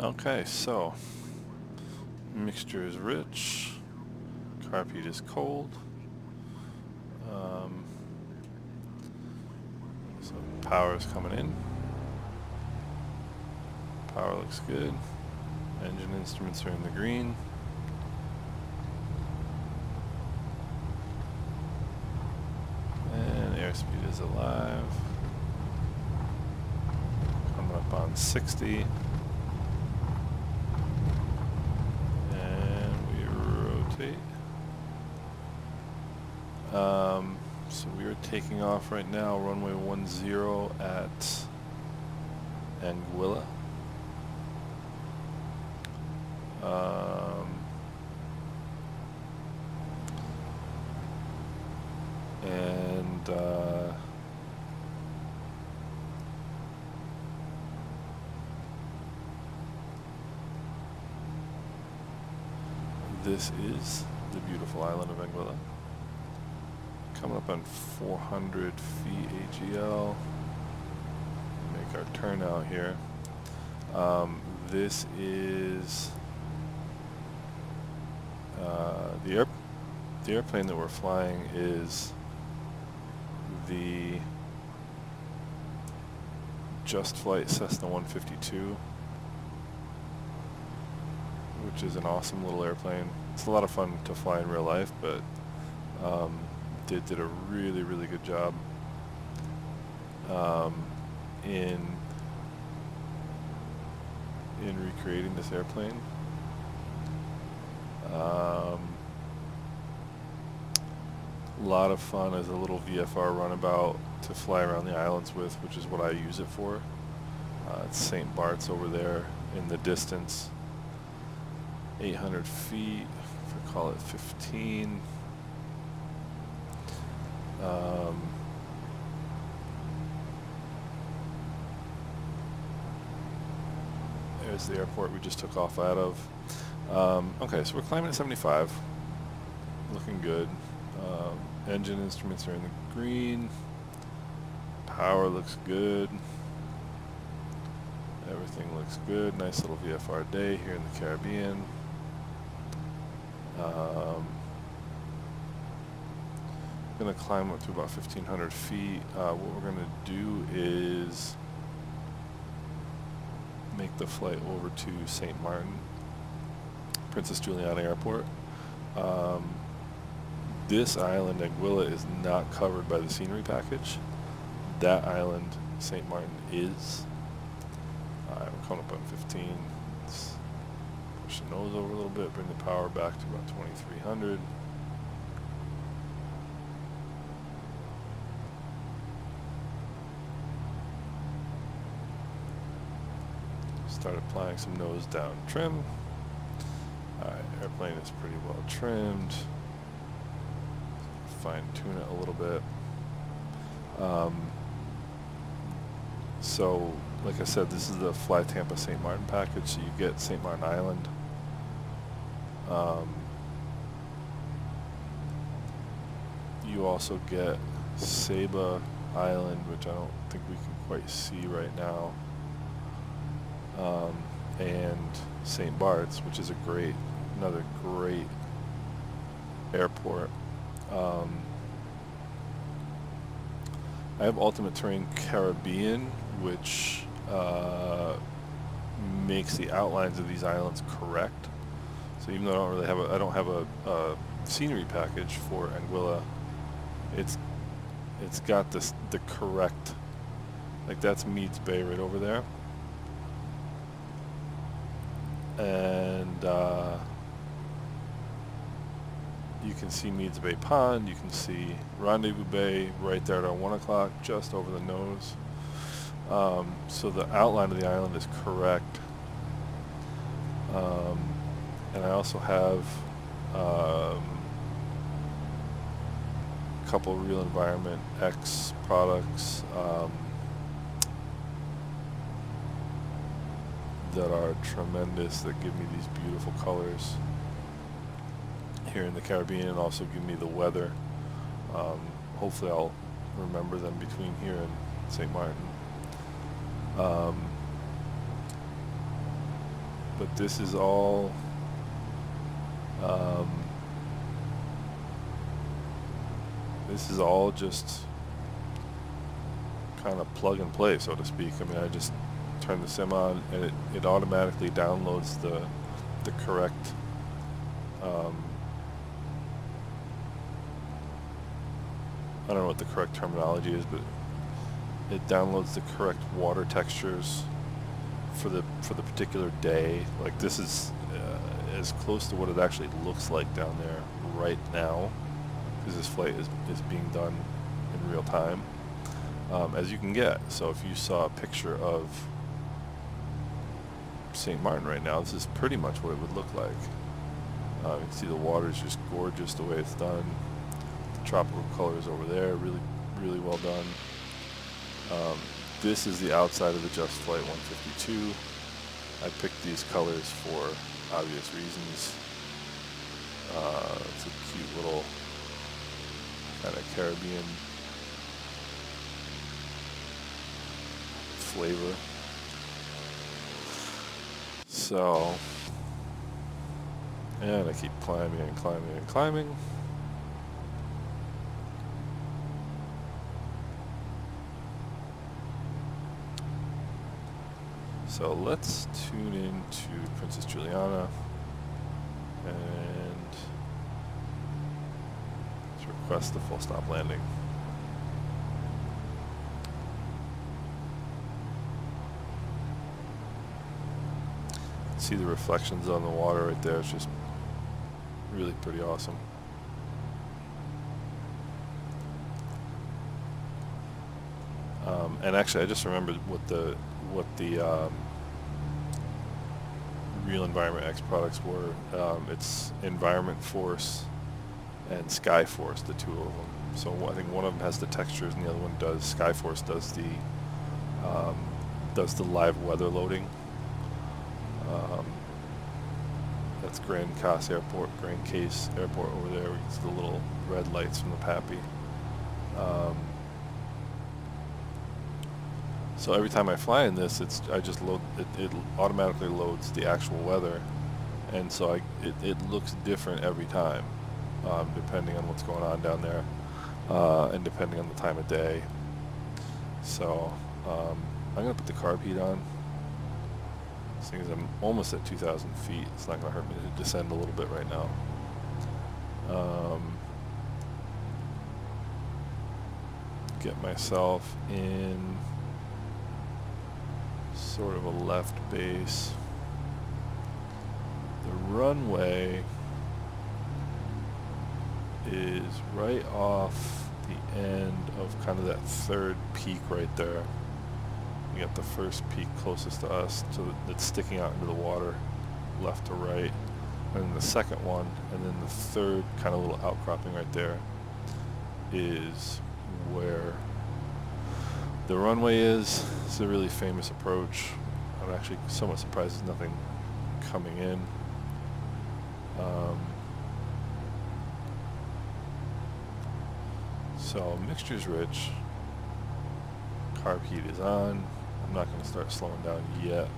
Okay, so mixture is rich, carpet is cold. So power is coming in. Power looks good. Engine instruments are in the green. And airspeed is alive. Coming up on 60. And we rotate. So we are taking off right now, runway 10 at Anguilla. This is the beautiful island of Anguilla. Coming up on 400 feet AGL. Make our turn out here. This is the airplane that we're flying is the Just Flight Cessna 152, which is an awesome little airplane. It's a lot of fun to fly in real life, but did a really, really good job in recreating this airplane. A lot of fun as a little VFR runabout to fly around the islands with, which is what I use it for. It's St. Bart's over there in the distance. 800 feet, if we call it 15. There's the airport we just took off out of. Okay, so we're climbing at 75. Looking good. Engine instruments are in the green. Power looks good. Everything looks good. Nice little VFR day here in the Caribbean. Going to climb up to about 1,500 feet. What we're going to do is make the flight over to St. Martin, Princess Juliana Airport. This island, Anguilla, is not covered by the scenery package. That island, St. Martin, is. We're coming up on 15. Let's push the nose over a little bit, bring the power back to about 2,300. Start applying some nose down trim. Alright, airplane is pretty well trimmed. Fine tune it a little bit. So, like I said, this is the FlyTampa St. Martin package, so you get St. Martin Island. You also get Saba Island, which I don't think we can quite see right now. And St. Bart's, which is another great airport. I have Ultimate Terrain Caribbean, which makes the outlines of these islands correct. So even though I don't have a scenery package for Anguilla, it's got the correct, like that's Meads Bay right over there. And you can see Meads Bay Pond, you can see Rendezvous Bay right there at 1 o'clock, just over the nose. So the outline of the island is correct. And I also have a couple Real Environment X products that are tremendous, that give me these beautiful colors here in the Caribbean, and also give me the weather. Hopefully I'll remember them between here and St. Martin. but this is all just kind of plug and play, so to speak. I mean, I just turn the sim on and it automatically downloads the correct I don't know what the correct terminology is, but it downloads the correct water textures for the particular day. Like, this is as close to what it actually looks like down there right now, because this flight is being done in real time, as you can get. So if you saw a picture of St. Martin right now, this is pretty much what it would look like. You can see the water is just gorgeous the way it's done. The tropical colors over there, really, really well done. This is the outside of the Just Flight 152. I picked these colors for obvious reasons. It's a cute little kind of Caribbean flavor. So, and I keep climbing and climbing and climbing. So let's tune in to Princess Juliana and let's request the full stop landing. See the reflections on the water right there. It's just really pretty awesome. And actually, I just remembered what the Real Environment X products were. It's Environment Force and Sky Force, the two of them. So I think one of them has the textures and the other one does. Sky Force does the live weather loading. That's Grand Case Airport over there. We can see the little red lights from the Pappy. So every time I fly in this, I just load it automatically loads the actual weather, and so it looks different every time, depending on what's going on down there, and depending on the time of day. So I'm gonna put the carb heat on. Seeing as I'm almost at 2,000 feet, it's not gonna hurt me to descend a little bit right now. Get myself in sort of a left base. The runway is right off the end of kind of that third peak right there. We got the first peak closest to us, that's sticking out into the water, left to right, and then the second one, and then the third kind of little outcropping right there is where the runway is. It's a really famous approach. I'm actually somewhat surprised there's nothing coming in. So mixture's rich. Carb heat is on. I'm not going to start slowing down yet.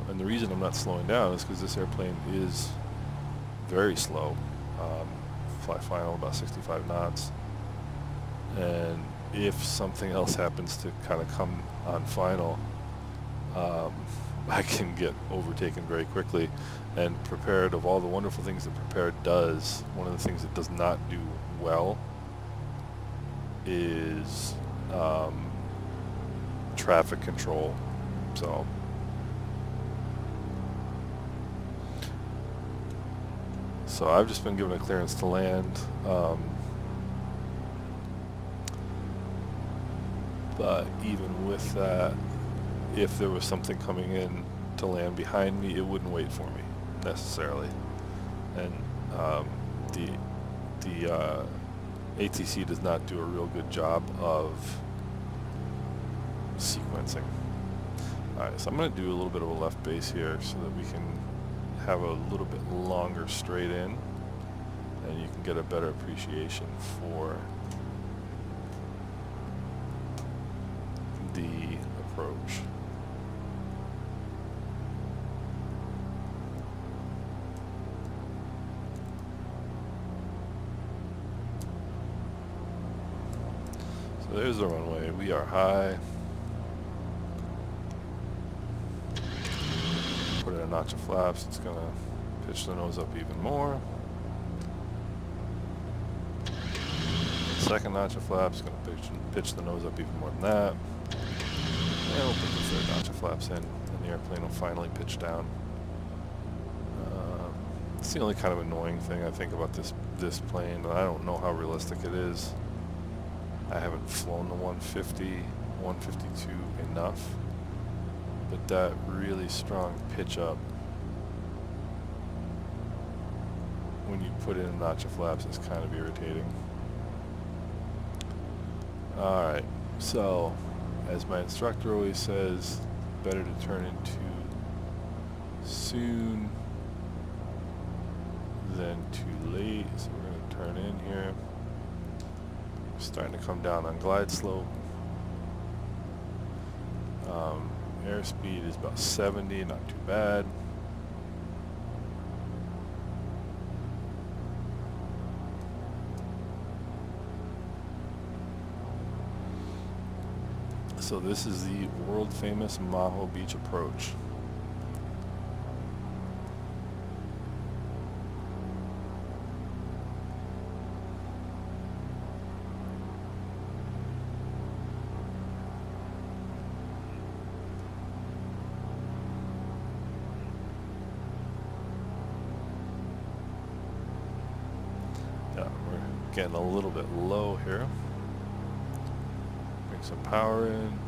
And the reason I'm not slowing down is because this airplane is very slow. Fly final about 65 knots. And if something else happens to kind of come on final, I can get overtaken very quickly. And Prepared, of all the wonderful things that Prepared does, one of the things it does not do well is traffic control. So I've just been given a clearance to land. But even with that, if there was something coming in to land behind me, it wouldn't wait for me necessarily. And the ATC does not do a real good job of sequencing. Alright, so I'm going to do a little bit of a left base here so that we can have a little bit longer straight in, and you can get a better appreciation for the approach. So there's the runway. We are high. Put in a notch of flaps. It's gonna pitch the nose up even more. Second notch of flaps, gonna pitch the nose up even more than that. And we'll put the third notch of flaps in, and the airplane will finally pitch down. It's the only kind of annoying thing I think about this plane, and I don't know how realistic it is. I haven't flown the 150, 152 enough, but that really strong pitch up when you put in a notch of flaps is kind of irritating. Alright, so as my instructor always says, better to turn into soon than too late. So we're going to turn in here. We're starting to come down on glide slope. Airspeed is about 70, not too bad. So this is the world famous Maho Beach approach. Yeah, we're getting a little bit low here. Bring some power in.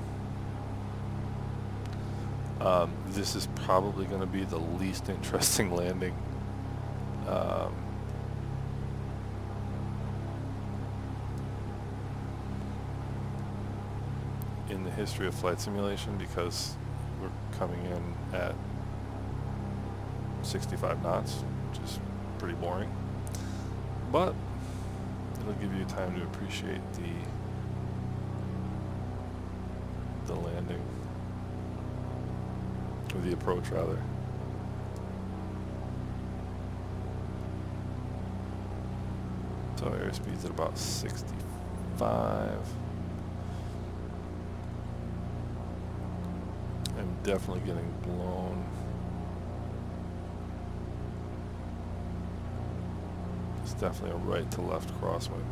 This is probably going to be the least interesting landing. In the history of flight simulation, because we're coming in at 65 knots, which is pretty boring. But it'll give you time to appreciate the landing, or the approach rather. So airspeed's at about 65. I'm definitely getting blown. It's definitely a right to left crosswind.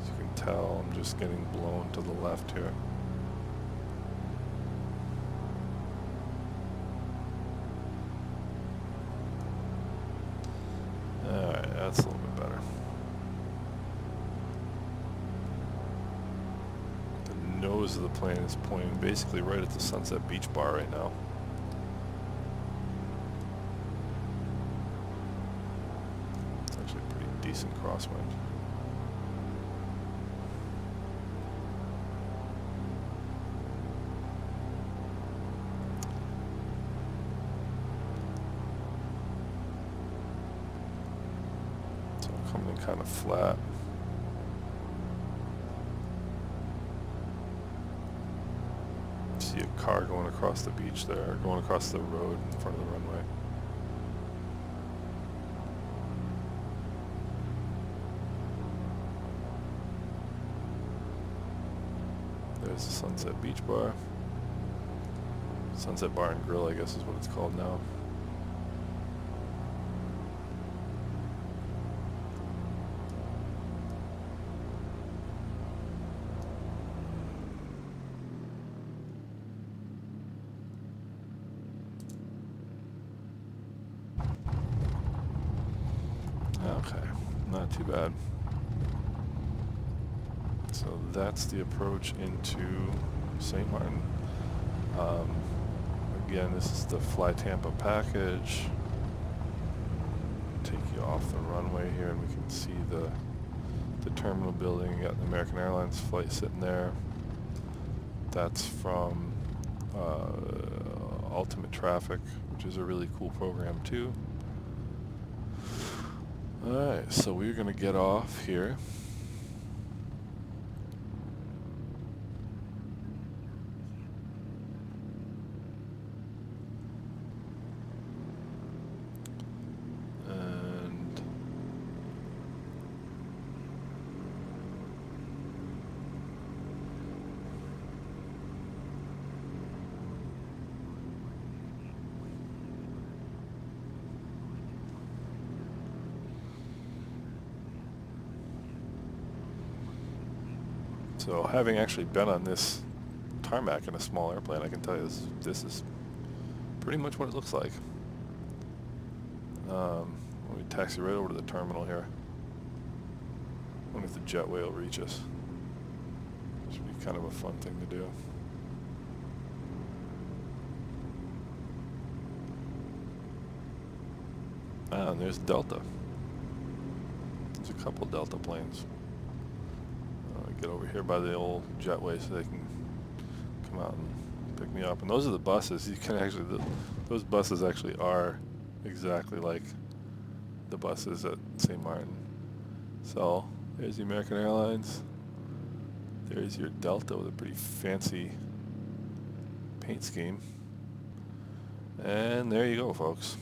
As you can tell, I'm just getting blown to the left here. Alright, that's a little bit better. The nose of the plane is pointing basically right at the Sunset Beach bar right now. It's actually a pretty decent crosswind. So I'm coming in kind of flat. See a car going across the beach there, going across the road in front of the runway. There's the Sunset Beach Bar. Sunset Bar and Grill, I guess is what it's called now. Okay, not too bad. So that's the approach into St. Martin. Again, this is the FlyTampa package. Take you off the runway here, and we can see the terminal building. You got the American Airlines flight sitting there. That's from Ultimate Traffic, which is a really cool program too. Alright, so we're going to get off here. And so having actually been on this tarmac in a small airplane, I can tell you this is pretty much what it looks like. We taxi right over to the terminal here. I wonder if the jetway will reach us. Should be kind of a fun thing to do. Ah, and there's Delta. There's a couple Delta planes. Get over here by the old jetway so they can come out and pick me up. And those are the buses. You can actually, those buses actually are exactly like the buses at St. Martin. So there's the American Airlines. There's your Delta with a pretty fancy paint scheme. And there you go, folks.